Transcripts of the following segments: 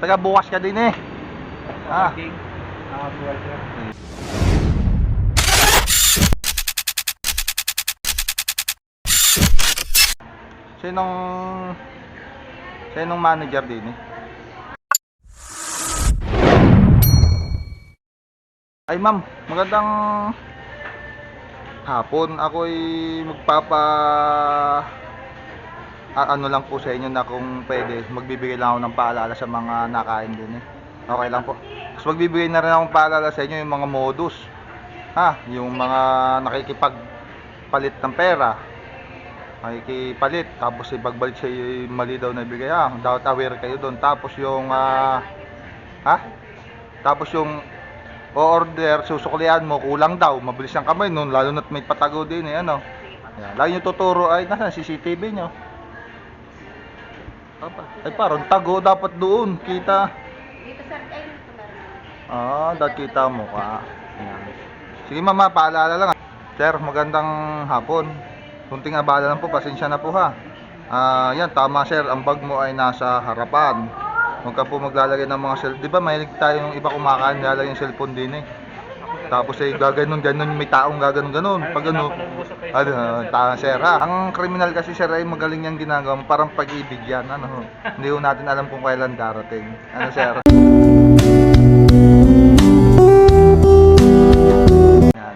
Taga bukas ka din eh. Ah. Sinong manager din eh? Ay ma'am, magandang hapon. Ako'y ano lang po sa inyo na kung pwede, magbibigay lang ako ng paalala sa mga nakain din eh. Okay lang po. Tapos magbibigay na rin akong paalala sa inyo yung mga modus. Yung mga nakikipagpalit ng pera. Nakikipalit, tapos ibagbalik sa iyo yung mali daw na ibigay. Dapat aware kayo doon. Tapos yung tapos yung o-order, susuklian mo, kulang daw, mabilis ang kamay noon, lalo na't may patago din eh, ano. Yan, lagi nyo tuturo, ay nasa CCTV nyo. Ay parang tago, dapat doon, kita. Dito sir, ay Dapat kita mo ka. Yan. Sige mama, paalala lang. Sir, magandang hapon. Kunting abala lang po, pasensya na po ha. Yan, tama sir, ang bag mo ay nasa harapan. Huwag ka po maglalagay ng mga cellphone. Di ba mahilig tayong iba kumakain, nilalagay yung cellphone din eh. Tapos ay gaganon, may taong gaganon. Pag ano, tama sir ha. Ang kriminal kasi sir ay magaling yung ginagawa mo, parang pag-ibig yan. Ano, hindi ko natin alam kung kailan darating. Ano sir? Yan.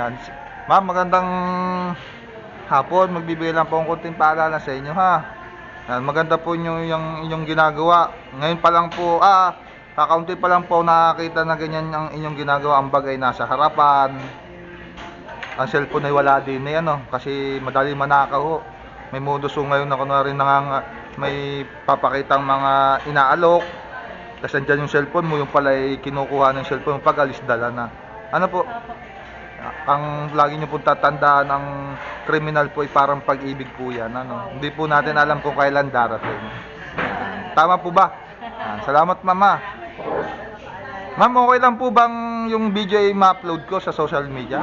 Yan. Ma'am, magandang hapon. Magbibigay lang po akong konting paalala sa inyo ha. Maganda po yung inyong ginagawa. Ngayon pa lang po, kakaunti pa lang po nakakita na ganyan ang inyong ginagawa. Ang bagay nasa harapan. Ang cellphone ay wala din eh, ano, kasi madali manakaw ho. May modus ngayon na kunwari may papakitang mga inaalok. Tapos andyan yung cellphone mo, yung pala ay kinukuha ng cellphone mo pag alis dala na. Ano po? Ang lagi nyo pong tatandaan, ang kriminal po ay parang pag-ibig po yan. Ano? Hindi po natin alam kung kailan darating. Tama po ba? Salamat mama. Ma'am, okay lang po bang yung video ay ma-upload ko sa social media?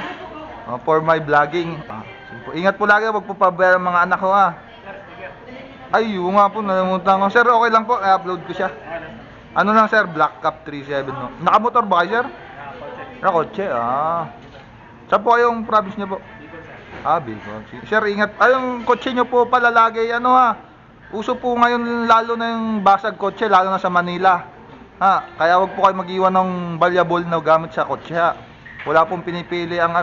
For my vlogging. Ingat po lagi, wag po pabayaan mga anak ko ha. Ay, yun nga po, nalimutan ko. Sir, okay lang po, i-upload ko siya. Ano lang sir, Black Cap 37 no? Nakamotor ba kayo sir? Nakotse, Saan po kayong province niyo po? Bicol. Sir, ingat. Yung kotse niyo po pala lagi, ano ha? Uso po ngayon lalo na yung basag kotse, lalo na sa Manila. Kaya wag po kayo mag-iwan ng valuable na gamit sa kotse ha. Wala pong pinipili ang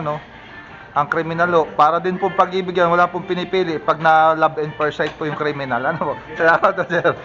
ang kriminal ho. Para din po pag-ibig yan, wala pong pinipili. Pag na love and first sight po yung kriminal. Ano po? Salamat sir.